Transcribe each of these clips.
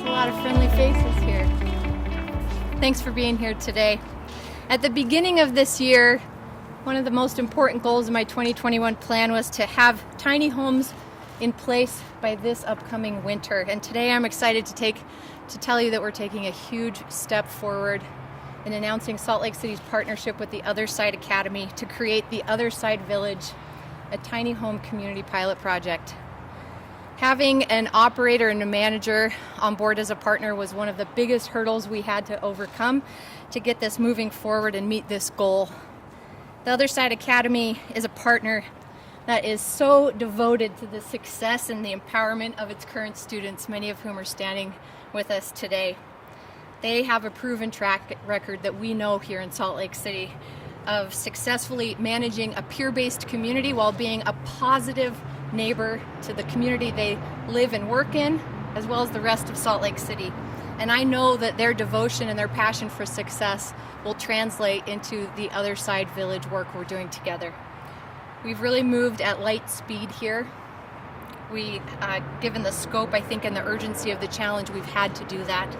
A lot of friendly faces here. Thanks for being here today. At the beginning of this year, one of the most important goals of my 2021 plan was to have tiny homes in place by this upcoming winter. And today I'm excited to tell you that we're taking a huge step forward in announcing Salt Lake City's partnership with the Other Side Academy to create the Other Side Village, a tiny home community pilot project. Having an operator and a manager on board as a partner was one of the biggest hurdles we had to overcome to get this moving forward and meet this goal. The Other Side Academy is a partner that is so devoted to the success and the empowerment of its current students, many of whom are standing with us today. They have a proven track record that we know here in Salt Lake City of successfully managing a peer-based community while being a positive neighbor to the community they live and work in, as well as the rest of Salt Lake City. And I know that their devotion and their passion for success will translate into the Other Side Village work we're doing together. We've really moved at light speed here. Given the scope, I think, and the urgency of the challenge, we've had to do that.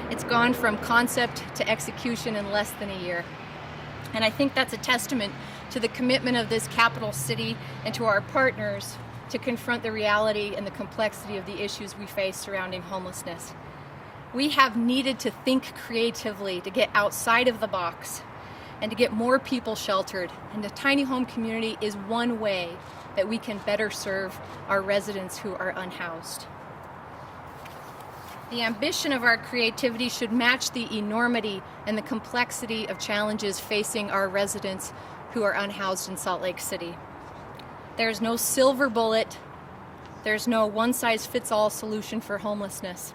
It's gone from concept to execution in less than a year. And I think that's a testament to the commitment of this capital city and to our partners to confront the reality and the complexity of the issues we face surrounding homelessness. We have needed to think creatively to get outside of the box and to get more people sheltered. And the tiny home community is one way that we can better serve our residents who are unhoused. The ambition of our creativity should match the enormity and the complexity of challenges facing our residents who are unhoused in Salt Lake City. There's no silver bullet, there's no one-size-fits-all solution for homelessness.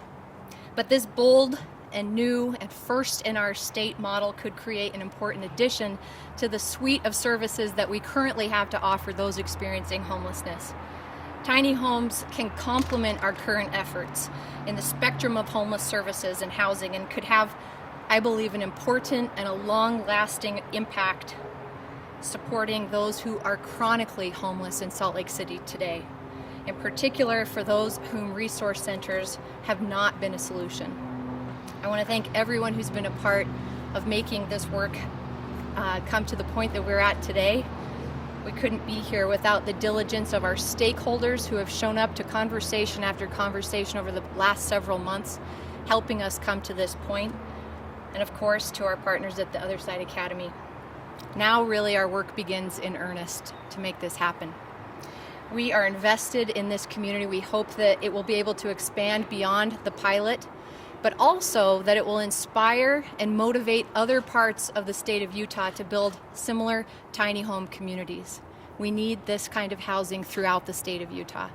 But this bold and new and first in our state model could create an important addition to the suite of services that we currently have to offer those experiencing homelessness. Tiny homes can complement our current efforts in the spectrum of homeless services and housing and could have, I believe, an important and a long-lasting impact supporting those who are chronically homeless in Salt Lake City today, in particular for those whom resource centers have not been a solution. I want to thank everyone who's been a part of making this work come to the point that we're at today. We couldn't be here without the diligence of our stakeholders who have shown up to conversation after conversation over the last several months, helping us come to this point. And of course, to our partners at the Other Side Academy. Now really our work begins in earnest to make this happen. We are invested in this community. We hope that it will be able to expand beyond the pilot, but also that it will inspire and motivate other parts of the state of Utah to build similar tiny home communities. We need this kind of housing throughout the state of Utah.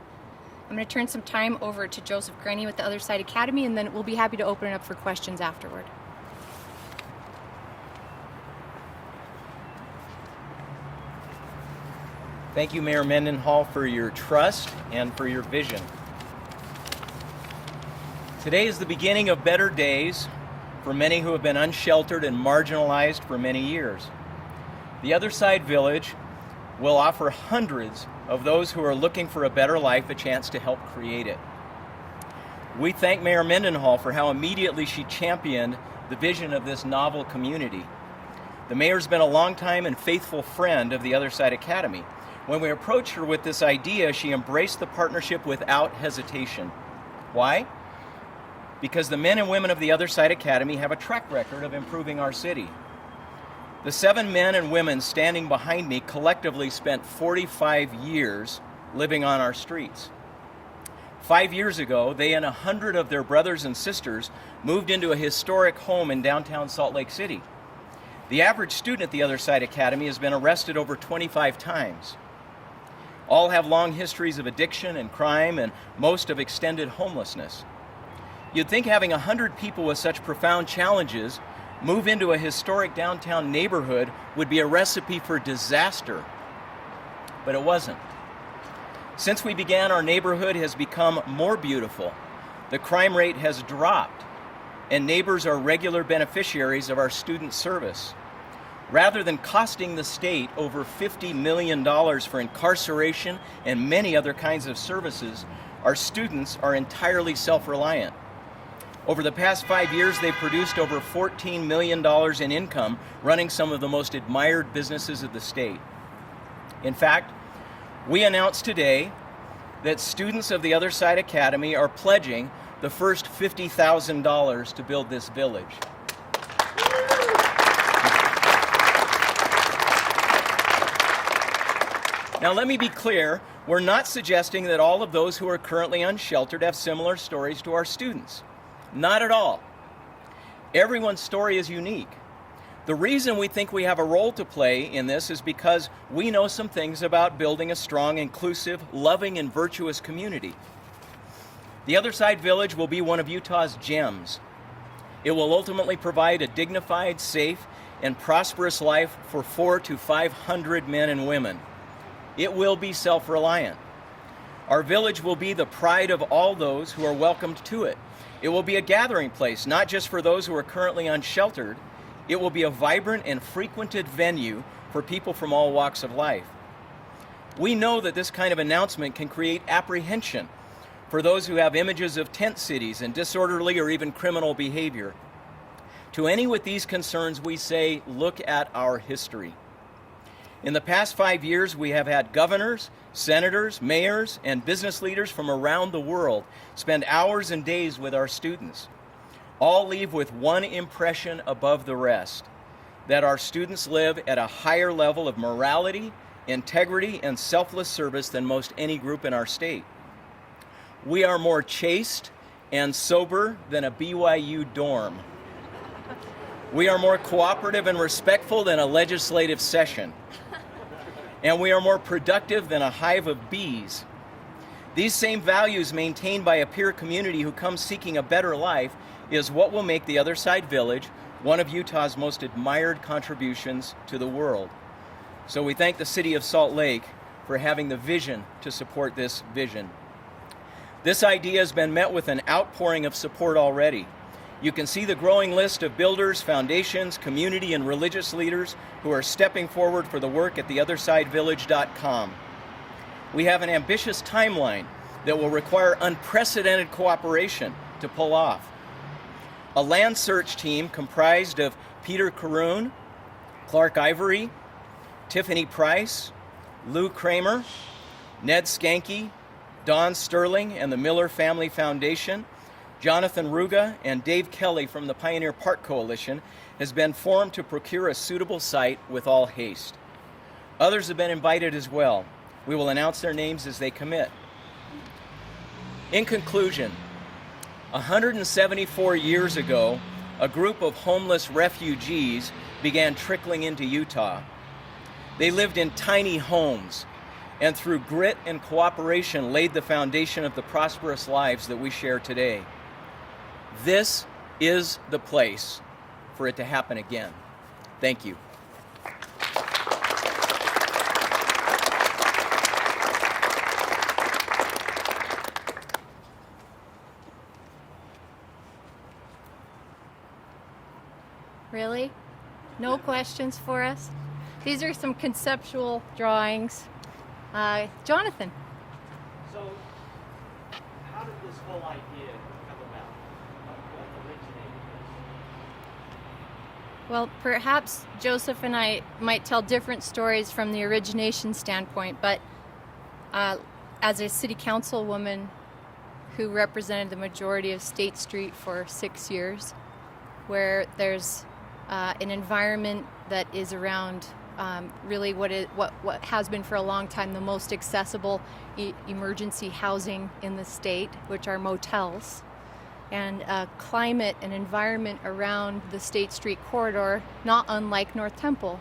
I'm going to turn some time over to Joseph Grenny with the Other Side Academy, and then we'll be happy to open it up for questions afterward. Thank you, Mayor Mendenhall, for your trust and for your vision. Today is the beginning of better days for many who have been unsheltered and marginalized for many years. The Other Side Village will offer hundreds of those who are looking for a better life a chance to help create it. We thank Mayor Mendenhall for how immediately she championed the vision of this novel community. The mayor's been a longtime and faithful friend of the Other Side Academy. When we approached her with this idea, she embraced the partnership without hesitation. Why? Because the men and women of the Other Side Academy have a track record of improving our city. The 7 men and women standing behind me collectively spent 45 years living on our streets. 5 years ago, they and 100 of their brothers and sisters moved into a historic home in downtown Salt Lake City. The average student at the Other Side Academy has been arrested over 25 times. All have long histories of addiction and crime, and most of extended homelessness. You'd think having 100 people with such profound challenges move into a historic downtown neighborhood would be a recipe for disaster, but it wasn't. Since we began, our neighborhood has become more beautiful. The crime rate has dropped, and neighbors are regular beneficiaries of our student service. Rather than costing the state over $50 million for incarceration and many other kinds of services, our students are entirely self-reliant. Over the past 5 years, they've produced over $14 million in income, running some of the most admired businesses of the state. In fact, we announced today that students of the Other Side Academy are pledging the first $50,000 to build this village. Now, let me be clear, we're not suggesting that all of those who are currently unsheltered have similar stories to our students. Not at all. Everyone's story is unique. The reason we think we have a role to play in this is because we know some things about building a strong, inclusive, loving, and virtuous community. The Other Side Village will be one of Utah's gems. It will ultimately provide a dignified, safe, and prosperous life for 400 to 500 men and women. It will be self-reliant. Our village will be the pride of all those who are welcomed to it. It will be a gathering place, not just for those who are currently unsheltered. It will be a vibrant and frequented venue for people from all walks of life. We know that this kind of announcement can create apprehension for those who have images of tent cities and disorderly or even criminal behavior. To any with these concerns, we say, look at our history. In the past 5 years, we have had governors, senators, mayors, and business leaders from around the world spend hours and days with our students. All leave with one impression above the rest, that our students live at a higher level of morality, integrity, and selfless service than most any group in our state. We are more chaste and sober than a BYU dorm. We are more cooperative and respectful than a legislative session. And we are more productive than a hive of bees. These same values maintained by a peer community who comes seeking a better life is what will make the Other Side Village one of Utah's most admired contributions to the world. So we thank the City of Salt Lake for having the vision to support this vision. This idea has been met with an outpouring of support already. You can see the growing list of builders, foundations, community, and religious leaders who are stepping forward for the work at theothersidevillage.com. We have an ambitious timeline that will require unprecedented cooperation to pull off. A land search team comprised of Peter Caroon, Clark Ivory, Tiffany Price, Lou Kramer, Ned Skanke, Don Sterling and the Miller Family Foundation, Jonathan Ruga, and Dave Kelly from the Pioneer Park Coalition has been formed to procure a suitable site with all haste. Others have been invited as well. We will announce their names as they commit. In conclusion, 174 years ago, a group of homeless refugees began trickling into Utah. They lived in tiny homes, and through grit and cooperation laid the foundation of the prosperous lives that we share today. This is the place for it to happen again. Thank you. Really? No questions for us? These are some conceptual drawings. Jonathan. So, how did this whole idea come about? What originated this? Well, perhaps Joseph and I might tell different stories from the origination standpoint, but as a city councilwoman who represented the majority of State Street for 6 years, where there's an environment that is around really what has been for a long time the most accessible emergency housing in the state, which are motels, and a climate and environment around the State Street corridor not unlike North Temple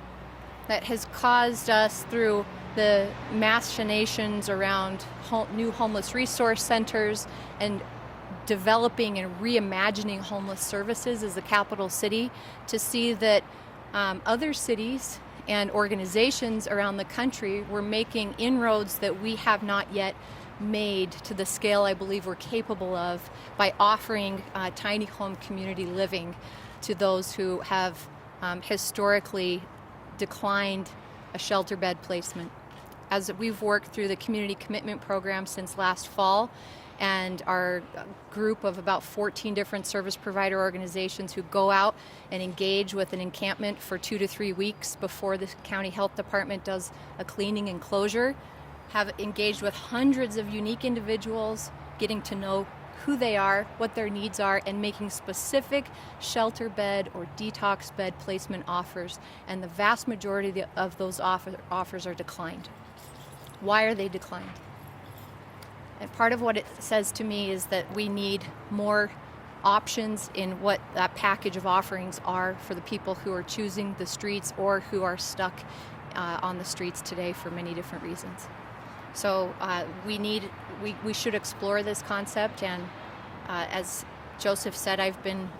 that has caused us, through the machinations around new homeless resource centers and developing and reimagining homeless services as a capital city, to see that other cities and organizations around the country were making inroads that we have not yet made to the scale I believe we're capable of, by offering tiny home community living to those who have historically declined a shelter bed placement. as we've worked through the community commitment program since last fall, and our group of about 14 different service provider organizations who go out and engage with an encampment for 2 to 3 weeks before the county health department does a cleaning and closure, have engaged with hundreds of unique individuals, getting to know who they are, what their needs are, and making specific shelter bed or detox bed placement offers. And the vast majority of those offers are declined. Why are they declined? And part of what it says to me is that we need more options in what that package of offerings are for the people who are choosing the streets or who are stuck on the streets today for many different reasons. So we should explore this concept, and as Joseph said, I've been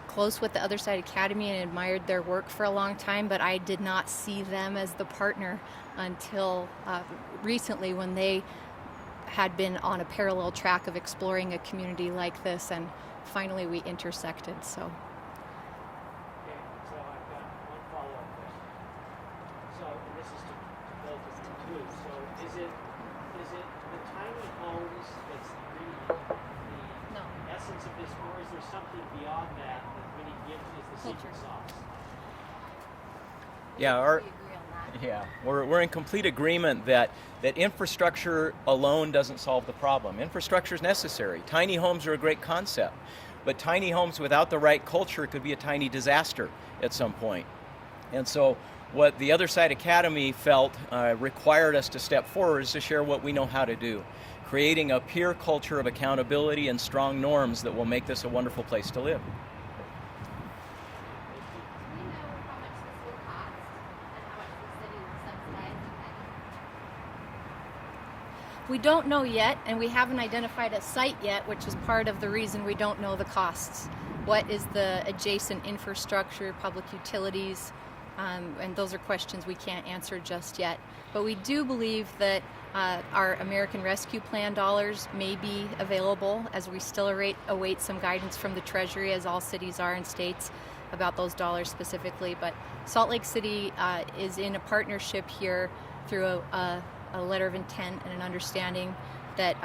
close with the Other Side Academy and admired their work for a long time, but I did not see them as the partner until recently, when they had been on a parallel track of exploring a community like this, and finally we intersected. So. Okay, so I've got one follow-up question. So, and this is to both of you too. So, is it the tiny homes that's really the essence of this, or is there something beyond that that really gives is the secret sauce? Yeah, we're in complete agreement that infrastructure alone doesn't solve the problem. Infrastructure is necessary. Tiny homes are a great concept, but tiny homes without the right culture could be a tiny disaster at some point. And so what the Other Side Academy felt required us to step forward is to share what we know how to do, creating a peer culture of accountability and strong norms that will make this a wonderful place to live. We don't know yet, and we haven't identified a site yet, which is part of the reason we don't know the costs. What is the adjacent infrastructure, public utilities, and those are questions we can't answer just yet. But we do believe that our American Rescue Plan dollars may be available, as we still await some guidance from the Treasury, as all cities are and states, about those dollars specifically. But Salt Lake City is in a partnership here through a letter of intent and an understanding that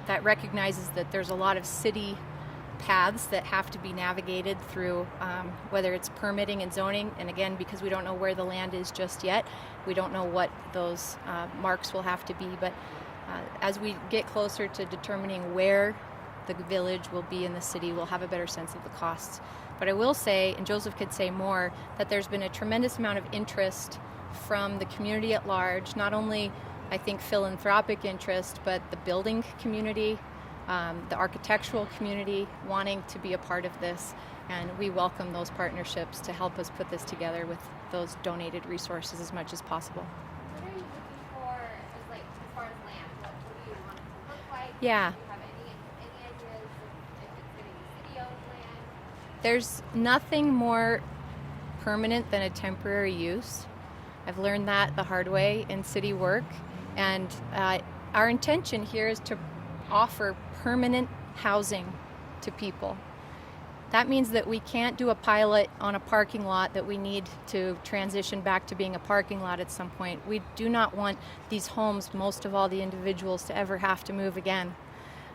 that recognizes that there's a lot of city paths that have to be navigated through, whether it's permitting and zoning, and again, because we don't know where the land is just yet, we don't know what those marks will have to be. But as we get closer to determining where the village will be in the city, we'll have a better sense of the costs. But I will say, and Joseph could say more, that there's been a tremendous amount of interest from the community at large, not only, I think, philanthropic interest, but the building community, the architectural community wanting to be a part of this, and we welcome those partnerships to help us put this together with those donated resources as much as possible. What are you looking for as far as land? What do you want it to look like? Yeah. Do you have any ideas if it's going to be city-owned land? There's nothing more permanent than a temporary use. I've learned that the hard way in city work, and our intention here is to offer permanent housing to people. That means that we can't do a pilot on a parking lot that we need to transition back to being a parking lot at some point. We do not want these homes, most of all the individuals, to ever have to move again.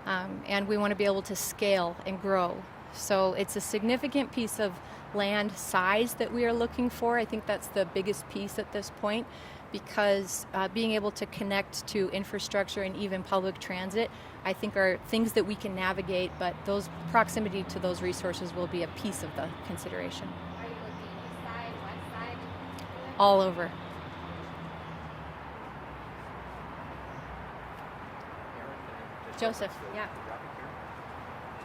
And we want to be able to scale and grow. So it's a significant piece of land size that we are looking for. I think that's the biggest piece at this point, because being able to connect to infrastructure and even public transit, I think, are things that we can navigate, but those proximity to those resources will be a piece of the consideration. Are you looking east side, west side? All over. Joseph, yeah.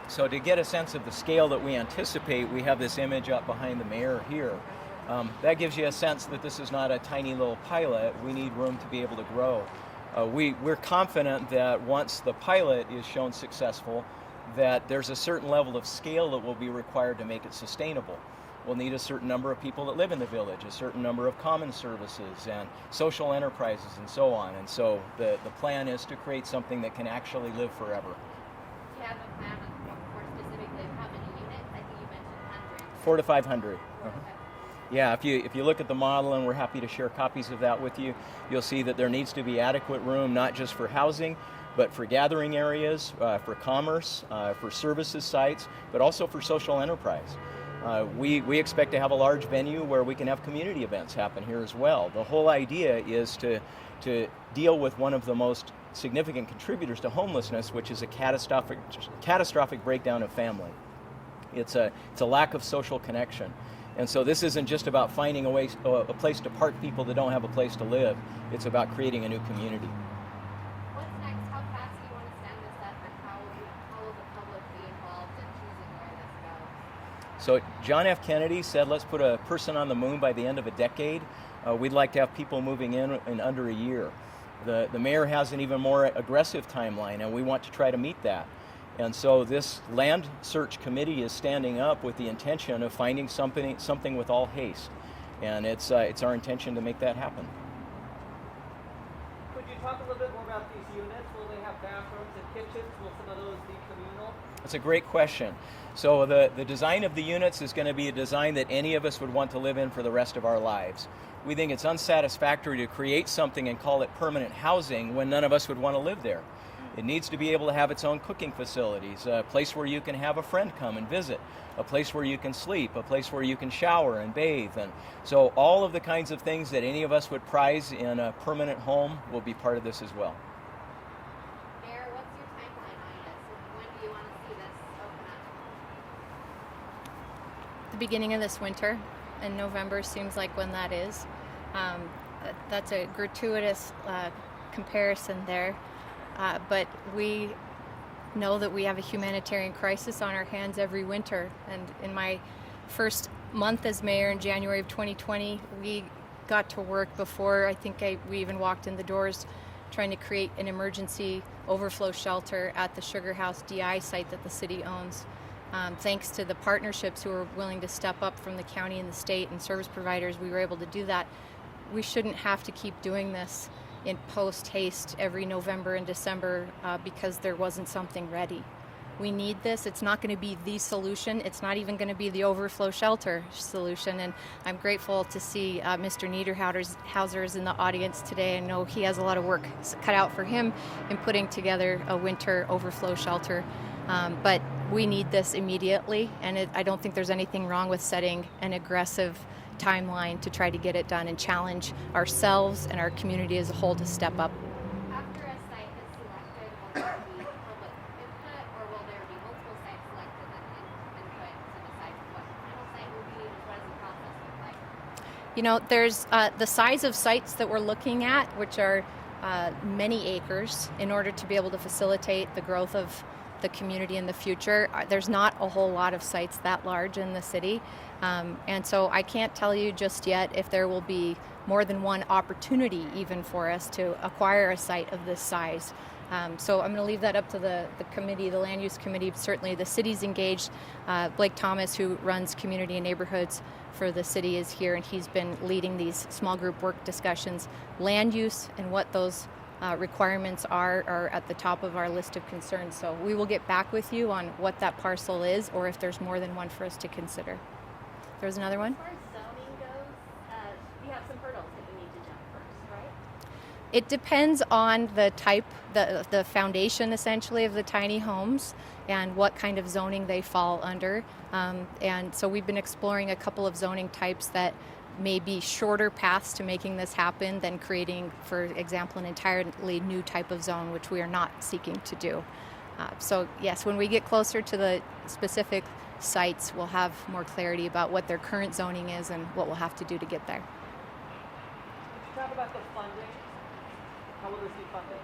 So to get a sense of the scale that we anticipate, we have this image up behind the mayor here. That gives you a sense that this is not a tiny little pilot. We need room to be able to grow. We're confident that once the pilot is shown successful, that there's a certain level of scale that will be required to make it sustainable. We'll need a certain number of people that live in the village, a certain number of common services and social enterprises and so on. And so the plan is to create something that can actually live forever. Do you have a plan on more specifically how many units? I think you mentioned hundreds. 400 to 500. Okay. Yeah, if you look at the model, and we're happy to share copies of that with you, you'll see that there needs to be adequate room, not just for housing, but for gathering areas, for commerce, for services sites, but also for social enterprise. We expect to have a large venue where we can have community events happen here as well. The whole idea is to deal with one of the most significant contributors to homelessness, which is a catastrophic breakdown of family. It's a lack of social connection. And so this isn't just about finding a place to park people that don't have a place to live. It's about creating a new community. What's next? How fast do you want to stand this up, and how will the public be involved in choosing where this goes? So John F. Kennedy said, let's put a person on the moon by the end of a decade. We'd like to have people moving in under a year. The mayor has an even more aggressive timeline, and we want to try to meet that. And so this land search committee is standing up with the intention of finding something with all haste. And it's our intention to make that happen. Could you talk a little bit more about these units? Will they have bathrooms and kitchens? Will some of those be communal? That's a great question. So the design of the units is going to be a design that any of us would want to live in for the rest of our lives. We think it's unsatisfactory to create something and call it permanent housing when none of us would want to live there. It needs to be able to have its own cooking facilities, a place where you can have a friend come and visit, a place where you can sleep, a place where you can shower and bathe. And so all of the kinds of things that any of us would prize in a permanent home will be part of this as well. Mayor, what's your timeline on this? When do you want to see this open up? The beginning of this winter, and November seems like when that is. That's a gratuitous comparison there. But we know that we have a humanitarian crisis on our hands every winter. And in my first month as mayor in January of 2020, we got to work before we even walked in the doors, trying to create an emergency overflow shelter at the Sugar House DI site that the city owns. Thanks to the partnerships who were willing to step up from the county and the state and service providers, we were able to do that. We shouldn't have to keep doing this in post-haste every November and December because there wasn't something ready. We need this. It's not going to be the solution. It's not even going to be the overflow shelter solution. And I'm grateful to see Mr. Niederhauser is in the audience today. I know he has a lot of work cut out for him in putting together a winter overflow shelter. But we need this immediately, and I don't think there's anything wrong with setting an aggressive timeline to try to get it done and challenge ourselves and our community as a whole to step up. After a site is selected, will there be public input, or will there be multiple sites selected and input to decide what the final site will be? What does the process look like? You know, there's the size of sites that we're looking at, which are many acres, in order to be able to facilitate the growth of the community in the future. There's not a whole lot of sites that large in the city. And so I can't tell you just yet if there will be more than one opportunity even for us to acquire a site of this size. So I'm going to leave that up to the committee, the land use committee. Certainly the city's engaged. Blake Thomas, who runs community and neighborhoods for the city, is here, and he's been leading these small group work discussions. Land use and what those requirements are at the top of our list of concerns. So we will get back with you on what that parcel is, or if there's more than one for us to consider. There's another one? As far as zoning goes, we have some hurdles that we need to jump first, right? It depends on the type, the foundation essentially of the tiny homes and what kind of zoning they fall under. And so we've been exploring a couple of zoning types that may be shorter paths to making this happen than creating, for example, an entirely new type of zone, which we are not seeking to do. So yes, when we get closer to the specific sites, we'll have more clarity about what their current zoning is and what we'll have to do to get there. Could you talk about the funding? How will this be funded?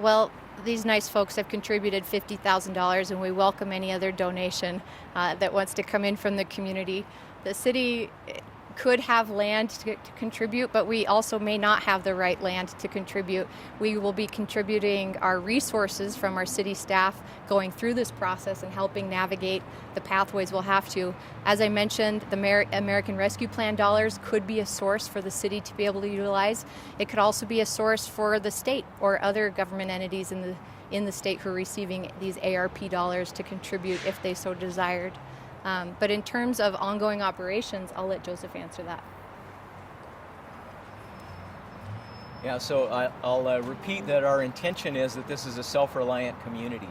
Well, these nice folks have contributed $50,000, and we welcome any other donation that wants to come in from the community. The city could have land to contribute, but we also may not have the right land to contribute. We will be contributing our resources from our city staff going through this process and helping navigate the pathways we'll have to. As I mentioned, the American Rescue Plan dollars could be a source for the city to be able to utilize. It could also be a source for the state or other government entities in the state who are receiving these ARP dollars to contribute if they so desired. But in terms of ongoing operations, I'll let Joseph answer that. Yeah, so I'll repeat that our intention is that this is a self-reliant community.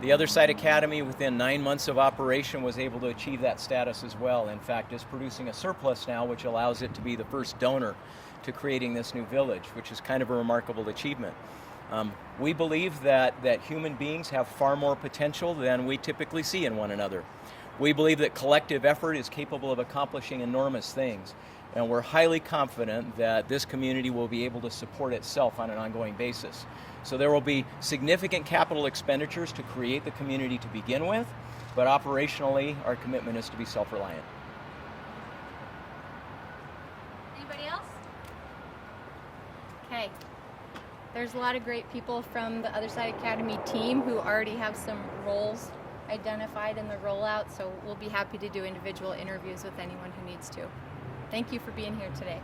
The Other Side Academy, within 9 months of operation, was able to achieve that status as well. In fact, is producing a surplus now, which allows it to be the first donor to creating this new village, which is kind of a remarkable achievement. We believe that human beings have far more potential than we typically see in one another. We believe that collective effort is capable of accomplishing enormous things, and we're highly confident that this community will be able to support itself on an ongoing basis. So there will be significant capital expenditures to create the community to begin with, but operationally, our commitment is to be self-reliant. Anybody else? Okay. There's a lot of great people from the Other Side Academy team who already have some roles identified in the rollout, so we'll be happy to do individual interviews with anyone who needs to. Thank you for being here today.